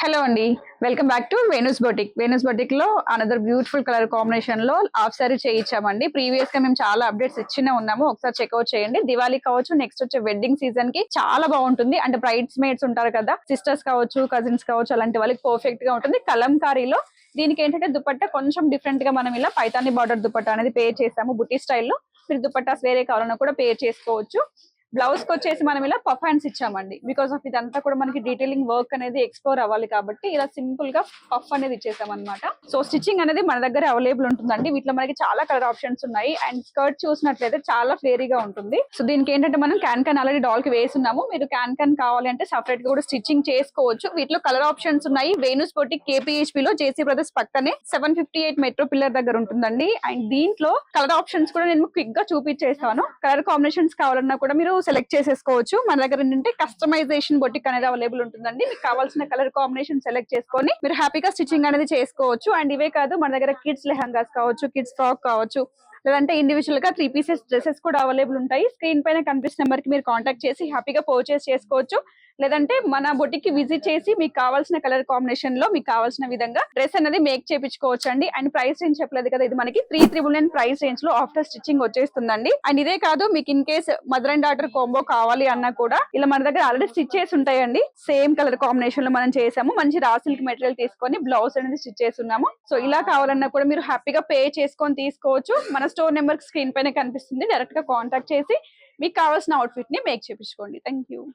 Hello అండి. Welcome back to Venus boutique. Venus boutique లో another beautiful colour combination లో half sorry చేయించామండి. Previous గా మేము చాలా అప్డేట్స్ ఇచ్చినే ఉన్నాము, ఒకసారి చెక్అవుట్ చేయండి. దివాళీ కావచ్చు, నెక్స్ట్ వచ్చే వెడ్డింగ్ సీజన్ కి చాలా బాగుంటుంది. అంటే బ్రైడ్స్ మేడ్స్ ఉంటారు కదా, సిస్టర్స్ కావచ్చు, కజిన్స్ కావచ్చు, అలాంటి వాళ్ళకి పర్ఫెక్ట్ గా ఉంటుంది. కలంకారీలో దీనికి ఏంటంటే దుపట్టా కొంచెం డిఫరెంట్ గా మనం ఇలా పైతాని బార్డర్ దుపట్టా అనేది పేర్ చేసాము బుటీ స్టైల్లో. మీరు దుపట్టాస్ వేరే కావాలన్నా కూడా పేర్ చేసుకోవచ్చు. బ్లౌజ్ కి వచ్చేసి మనం ఇలా పఫ్ హ్యాండ్స్ ఇచ్చామండి. బికాస్ ఆఫ్ ఇదంతా కూడా మనకి డీటెయిలింగ్ వర్క్ అనేది ఎక్స్ప్లోర్ అవ్వాలి కాబట్టి ఇలా సింపుల్ గా పఫ్ అనేది ఇచ్చేసాం అనమాట. సో స్టిచ్చింగ్ అనేది మన దగ్గర అవైలబుల్ ఉంటుందండి. వీటిలో మనకి చాలా కలర్ ఆప్షన్స్ ఉన్నాయి. అండ్ స్కర్ట్ చూసినట్లయితే చాలా ఫ్లేరీగా ఉంటుంది. సో దీనికి ఏంటంటే మనం క్యాన్ ఆల్రెడీ డాల్ కి వేసున్నాము. మీరు క్యాన్ కావాలి అంటే సపరేట్ గా కూడా స్టిచ్చింగ్ చేసుకోవచ్చు. వీటిలో కలర్ ఆప్షన్స్ ఉన్నాయి. వేణుస్ బొటిక్ KPHP లో జేసీ బ్రదర్స్ పక్కనే 758 మెట్రో పిల్లర్ దగ్గర ఉంటుందండి. అండ్ దీంట్లో కలర్ ఆప్షన్స్ కూడా నేను క్విక్ గా చూపించేస్తాను. కలర్ కాంబినేషన్స్ కావాలన్నా కూడా మీరు సెలెక్ట్ చేసేసుకోవచ్చు. మన దగ్గర ఏంటంటే కస్టమైజేషన్ బొటిక్ అనేది అవైలబుల్ ఉంటుందండి. మీకు కావాల్సిన కలర్ కాంబినేషన్ సెలెక్ట్ చేసుకొని మీరు హ్యాపీగా స్టిచ్చింగ్ అనేది చేసుకోవచ్చు. అండ్ ఇవే కాదు, మన దగ్గర కిడ్స్ లెహంగాస్ కావచ్చు, కిడ్స్ ఫ్రాక్ కావచ్చు, లేదంటే ఇండివిజువల్ గా 3 పీసెస్ డ్రెస్సెస్ కూడా అవైలబుల్ ఉంటాయి. స్క్రీన్ పైన కనిపిస్తున్న నెంబర్ కి మీరు కాంటాక్ట్ చేసి హ్యాపీగా పర్చేస్ చేసుకోవచ్చు. లేదంటే మన బొటిక్ కి విజిట్ చేసి మీకు కావాల్సిన కలర్ కాంబినేషన్ లో మీకు కావాల్సిన విధంగా డ్రెస్ అనేది మేక్ చేయించుకోవచ్చు అండి. అండ్ ప్రైస్ రేంజ్ చెప్పలేదు కదా, ఇది మనకి 3,999 ప్రైస్ రేంజ్ లో ఆఫ్టర్ స్టిచ్చింగ్ వచ్చేస్తుందండి. అండ్ ఇదే కాదు, మీకు in case mother and daughter combo కావాలి అన్నా కూడా ఇలా మన దగ్గర ఆల్రెడీ స్టిచ్ చేసి ఉంటాయండి. సేమ్ కలర్ కాంబినేషన్ లో మనం చేసాము. మంచి రా సిల్క్ మెటీరియల్ తీసుకొని బ్లౌజ్ అనేది స్టిచ్ చేస్తున్నాము. సో ఇలా కావాలన్నా కూడా మీరు హ్యాపీగా పే చేసుకొని తీసుకోవచ్చు. మన స్టోర్ నెంబర్ స్క్రీన్ పైన కనిపిస్తుంది. డైరెక్ట్ గా కాంటాక్ట్ చేసి మీకు కావాల్సిన అవుట్ఫిట్ ని మేక్ చేయించుకోండి. Thank you.